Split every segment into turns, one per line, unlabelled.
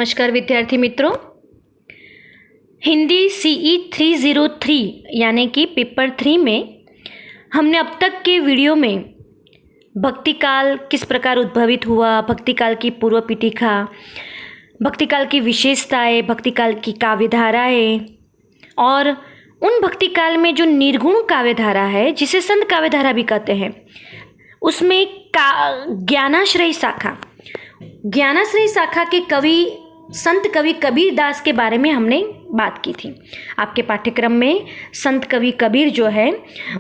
नमस्कार विद्यार्थी मित्रों। हिंदी CE 303 यानी कि पेपर 3 में हमने अब तक के वीडियो में भक्तिकाल किस प्रकार उद्भवित हुआ, भक्तिकाल की पूर्व पीठिका, भक्तिकाल की विशेषताएं, भक्तिकाल की काव्यधाराएं और उन भक्तिकाल में जो निर्गुण काव्यधारा है जिसे संत काव्यधारा भी कहते हैं, उसमें ज्ञानाश्रयी शाखा के संत कवि कबीर दास के बारे में हमने बात की थी। आपके पाठ्यक्रम में संत कवि कबीर जो है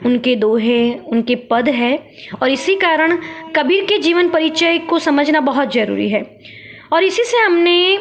उनके दोहे, उनके पद है और इसी कारण कबीर के जीवन परिचय को समझना बहुत ज़रूरी है। और इसी से हमने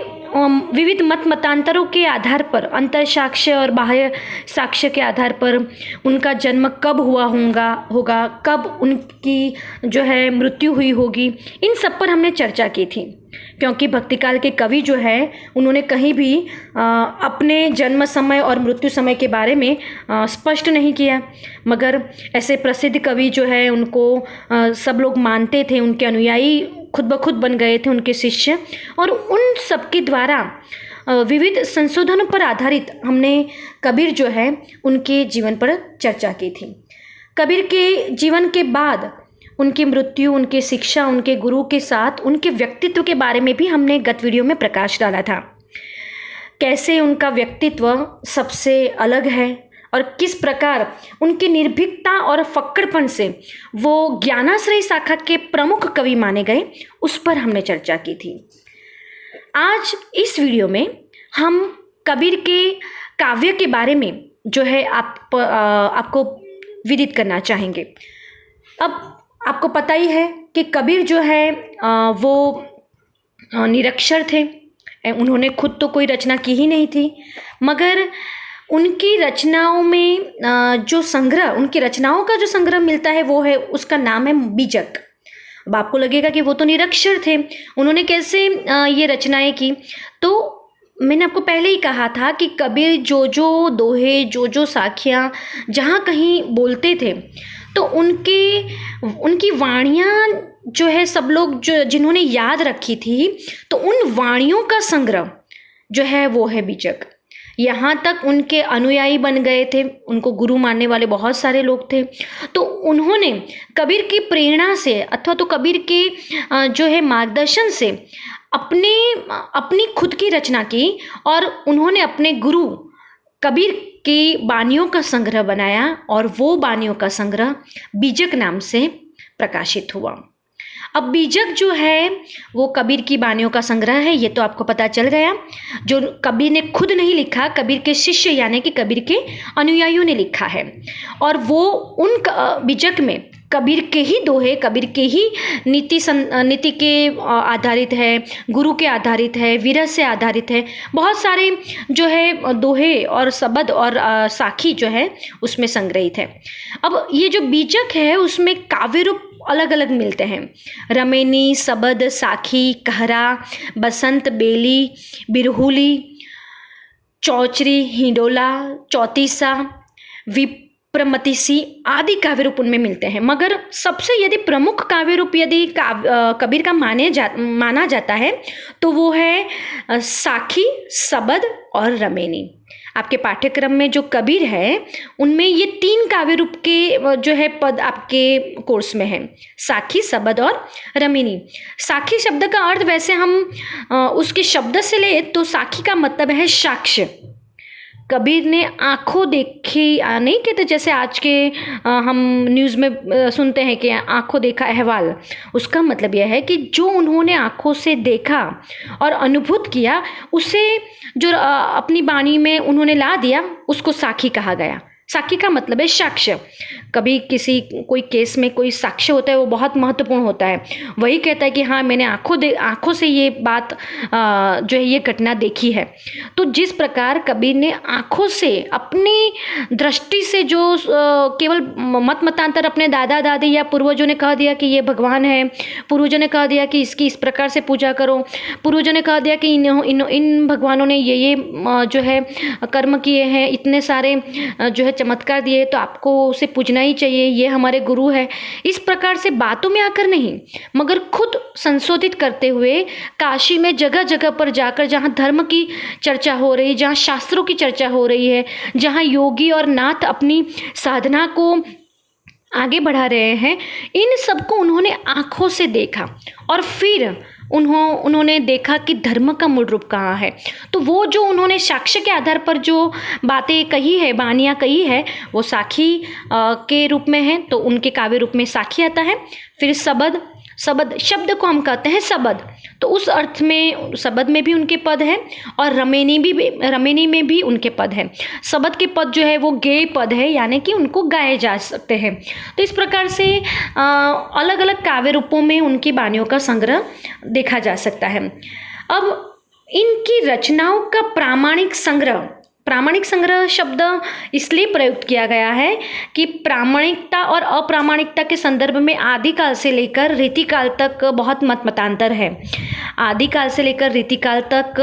विविध मतांतरों के आधार पर, अंतर साक्ष्य और बाह्य साक्ष्य के आधार पर उनका जन्म कब हुआ होगा, कब उनकी जो है मृत्यु हुई होगी, इन सब पर हमने चर्चा की थी। क्योंकि भक्तिकाल के कवि जो है उन्होंने कहीं भी अपने जन्म समय और मृत्यु समय के बारे में स्पष्ट नहीं किया, मगर ऐसे प्रसिद्ध कवि जो है उनको सब लोग मानते थे, उनके अनुयायी खुद ब खुद बन गए थे, उनके शिष्य। और उन सबके द्वारा विविध संशोधनों पर आधारित हमने कबीर जो है उनके जीवन पर चर्चा की थी। कबीर के जीवन के बाद उनकी मृत्यु, उनकी शिक्षा, उनके गुरु के साथ उनके व्यक्तित्व के बारे में भी हमने गत वीडियो में प्रकाश डाला था। कैसे उनका व्यक्तित्व सबसे अलग है और किस प्रकार उनकी निर्भीकता और फक्कड़पन से वो ज्ञानाश्रयी शाखा के प्रमुख कवि माने गए, उस पर हमने चर्चा की थी। आज इस वीडियो में हम कबीर के काव्य के बारे में जो है आपको विदित करना चाहेंगे। अब आपको पता ही है कि कबीर जो है वो निरक्षर थे। उन्होंने खुद तो कोई रचना की ही नहीं थी, मगर उनकी रचनाओं में जो संग्रह, उनकी रचनाओं का जो संग्रह मिलता है वो है, उसका नाम है बीजक। अब आपको लगेगा कि वो तो निरक्षर थे, उन्होंने कैसे ये रचनाएं की। तो मैंने आपको पहले ही कहा था कि कबीर जो दोहे, जो साखियाँ जहाँ कहीं बोलते थे तो उनकी वाणियाँ जो है सब लोग जिन्होंने याद रखी थी, तो उन वाणियों का संग्रह जो है वो है बीजक। यहाँ तक उनके अनुयायी बन गए थे, उनको गुरु मानने वाले बहुत सारे लोग थे। तो उन्होंने कबीर की प्रेरणा से अथवा तो कबीर के जो है मार्गदर्शन से अपनी खुद की रचना की और उन्होंने अपने गुरु कबीर की बानियों का संग्रह बनाया और वो बानियों का संग्रह बीजक नाम से प्रकाशित हुआ। अब बीजक जो है वो कबीर की बानियों का संग्रह है, ये तो आपको पता चल गया। जो कबीर ने खुद नहीं लिखा, कबीर के शिष्य यानी कि कबीर के अनुयायियों ने लिखा है। और वो उन बीजक में कबीर के ही दोहे, कबीर के ही नीति के आधारित है, गुरु के आधारित है, विरह से आधारित है। बहुत सारे जो है दोहे और शब्द और साखी जो है उसमें संग्रहित है। अब ये जो बीजक है उसमें काव्य रूप अलग अलग मिलते हैं। रमेनी, शबद, साखी, कहरा, बसंत, बेली, बिरहुली, चौचरी, हिंडोला, चौतीसा, विप्रमतिसी आदि काव्य रूप उनमें मिलते हैं। मगर सबसे यदि प्रमुख काव्य रूप यदि कबीर का माना जाता है तो वो है साखी, शबद और रमेनी। आपके पाठ्यक्रम में जो कबीर है उनमें ये 3 काव्य रूप के जो है पद आपके कोर्स में है, साखी, शबद और रमेनी। साखी शब्द का अर्थ वैसे हम उसके शब्द से ले तो साखी का मतलब है साक्ष्य। कबीर ने आंखों देखी, नहीं कहते जैसे आज के हम न्यूज़ में सुनते हैं कि आंखों देखा अहवाल, उसका मतलब यह है कि जो उन्होंने आंखों से देखा और अनुभूत किया उसे जो अपनी वाणी में उन्होंने ला दिया, उसको साखी कहा गया। साखी का मतलब है साक्ष्य। कभी कोई केस में कोई साक्ष्य होता है वो बहुत महत्वपूर्ण होता है। वही कहता है कि हाँ मैंने आंखों से ये बात जो है ये घटना देखी है। तो जिस प्रकार कबीर ने आंखों से अपनी दृष्टि से जो केवल मतांतर अपने दादा दादी या पूर्वजों ने कह दिया कि ये भगवान है, पूर्वजों ने कह दिया कि इसकी इस प्रकार से पूजा करो, पूर्वजों ने कह दिया कि इन भगवानों ने ये जो है कर्म किए हैं, इतने सारे जो है चमत्कार दिए तो आपको उसे पूजना ही चाहिए, ये हमारे गुरु है। इस प्रकार से बातों में आकर नहीं, मगर खुद संशोधित करते हुए काशी में जगह जगह पर जाकर, जहाँ धर्म की चर्चा हो रही, जहाँ शास्त्रों की चर्चा हो रही है, जहाँ योगी और नाथ अपनी साधना को आगे बढ़ा रहे हैं, इन सबको उन्होंने आँखों से देखा और फिर उन्होंने देखा कि धर्म का मूल रूप कहाँ है। तो वो जो उन्होंने साक्ष्य के आधार पर जो बातें कही है, वाणियाँ कही है, वो साखी के रूप में है, तो उनके काव्य रूप में साखी आता है। फिर सबद, शब्द को हम कहते हैं सबद, तो उस अर्थ में सबद में भी उनके पद हैं और रमेनी में भी उनके पद हैं। सबद के पद जो है वो गेय पद है, यानी कि उनको गाए जा सकते हैं। तो इस प्रकार से अलग अलग काव्य रूपों में उनकी वाणियों का संग्रह देखा जा सकता है। अब इनकी रचनाओं का प्रामाणिक संग्रह शब्द इसलिए प्रयुक्त किया गया है कि प्रामाणिकता और अप्रामाणिकता के संदर्भ में आदिकाल से लेकर रीतिकाल तक बहुत मतांतर है। आदिकाल से लेकर रीतिकाल तक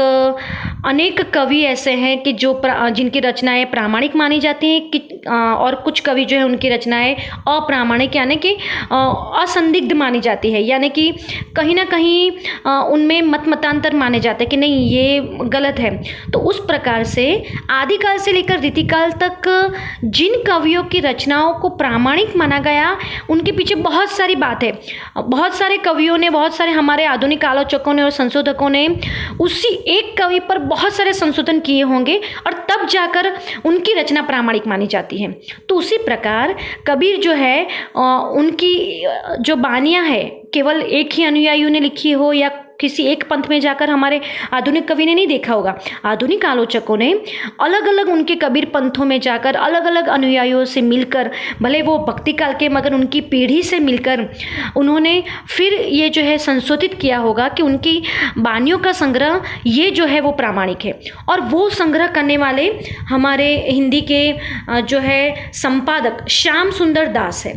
अनेक कवि ऐसे हैं कि जिनकी रचनाएं प्रामाणिक मानी जाती हैं कि और कुछ कवि जो है उनकी रचनाएं अप्रामाणिक यानी कि असंदिग्ध मानी जाती है, यानी कि कहीं ना कहीं उनमें मतांतर माने जाते हैं कि नहीं ये गलत है। तो उस प्रकार से आदिकाल से लेकर रीतिकाल तक जिन कवियों की रचनाओं को प्रामाणिक माना गया, उनके पीछे बहुत सारी बात है। बहुत सारे कवियों ने, बहुत सारे हमारे आधुनिक आलोचकों ने और संशोधकों ने उसी एक कवि पर बहुत सारे संशोधन किए होंगे और तब जाकर उनकी रचना प्रामाणिक मानी जाती है। तो उसी प्रकार कबीर जो है उनकी जो वाणियाँ है केवल एक ही अनुयायियों ने लिखी हो या किसी एक पंथ में जाकर हमारे आधुनिक कवि ने नहीं देखा होगा। आधुनिक आलोचकों ने अलग अलग उनके कबीर पंथों में जाकर अलग अलग अनुयायियों से मिलकर, भले वो भक्ति काल के मगर उनकी पीढ़ी से मिलकर उन्होंने फिर ये जो है संशोधित किया होगा कि उनकी वाणियों का संग्रह ये जो है वो प्रामाणिक है। और वो संग्रह करने वाले हमारे हिंदी के जो है संपादक श्याम सुंदर दास है,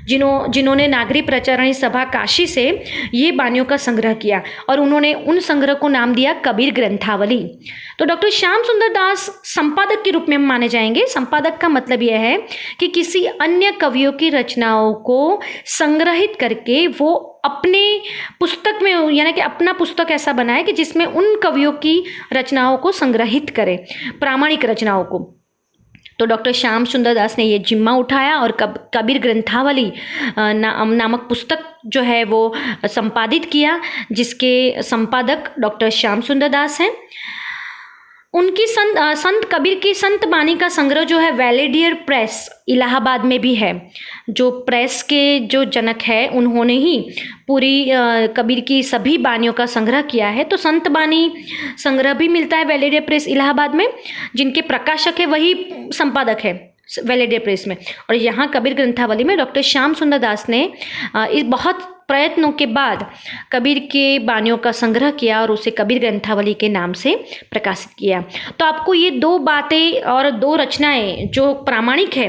जिन्होंने नागरी प्रचारणी सभा काशी से ये वाणियों का संग्रह किया और उन्होंने उन संग्रह को नाम दिया कबीर ग्रंथावली। तो डॉक्टर श्याम सुंदर दास संपादक के रूप में माने जाएंगे। संपादक का मतलब यह है कि किसी अन्य कवियों की रचनाओं को संग्रहित करके वो अपने पुस्तक में, यानी कि अपना पुस्तक ऐसा बनाए कि जिसमें उन कवियों की रचनाओं को संग्रहित करे, प्रामाणिक रचनाओं को। तो डॉक्टर श्याम सुंदर दास ने ये जिम्मा उठाया और कबीर ग्रंथावली नामक पुस्तक जो है वो संपादित किया, जिसके संपादक डॉक्टर श्याम सुंदर दास हैं। उनकी संत कबीर की संत वाणी का संग्रह जो है वेलेडियर प्रेस इलाहाबाद में भी है। जो प्रेस के जो जनक है उन्होंने ही पूरी कबीर की सभी वाणियों का संग्रह किया है। तो संत वाणी संग्रह भी मिलता है वेलेडियर प्रेस इलाहाबाद में, जिनके प्रकाशक है वही संपादक है वेलेडियर प्रेस में। और यहाँ कबीर ग्रंथावली में डॉक्टर श्याम सुंदर दास ने इस बहुत प्रयत्नों के बाद कबीर के वाणियों का संग्रह किया और उसे कबीर ग्रंथावली के नाम से प्रकाशित किया। तो आपको ये दो बातें और दो रचनाएं जो प्रामाणिक है,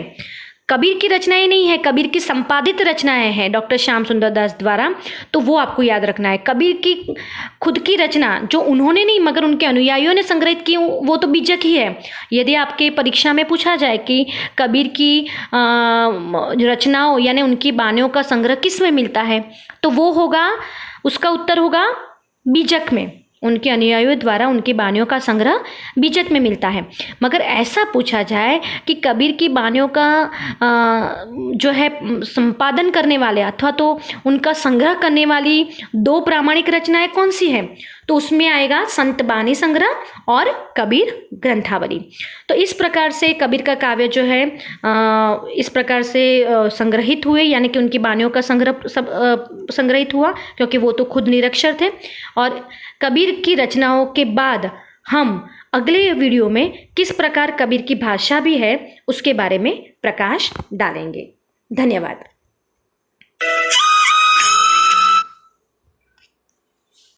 कबीर की रचनाएं नहीं है, कबीर की संपादित रचनाएं हैं डॉक्टर श्याम सुंदर दास द्वारा, तो वो आपको याद रखना है। कबीर की खुद की रचना जो उन्होंने नहीं मगर उनके अनुयायियों ने संग्रहित की, वो तो बीजक ही है। यदि आपके परीक्षा में पूछा जाए कि कबीर की रचनाओं यानी उनकी वाणियों का संग्रह किस में मिलता है, तो वो होगा, उसका उत्तर होगा बीजक में। उनके अनुयायियों द्वारा उनकी वाणियों का संग्रह बीजक में मिलता है। मगर ऐसा पूछा जाए कि कबीर की वाणियों का जो है संपादन करने वाले अथवा तो उनका संग्रह करने वाली दो प्रामाणिक रचनाएं कौन सी हैं, तो उसमें आएगा संत वाणी संग्रह और कबीर ग्रंथावली। तो इस प्रकार से कबीर का काव्य जो है इस प्रकार से संग्रहित हुए, यानी कि उनकी वाणियों का संग्रह संग्रहित हुआ, क्योंकि वो तो खुद निरक्षर थे। और कबीर की रचनाओं के बाद हम अगले वीडियो में किस प्रकार कबीर की भाषा भी है उसके बारे में प्रकाश डालेंगे। धन्यवाद।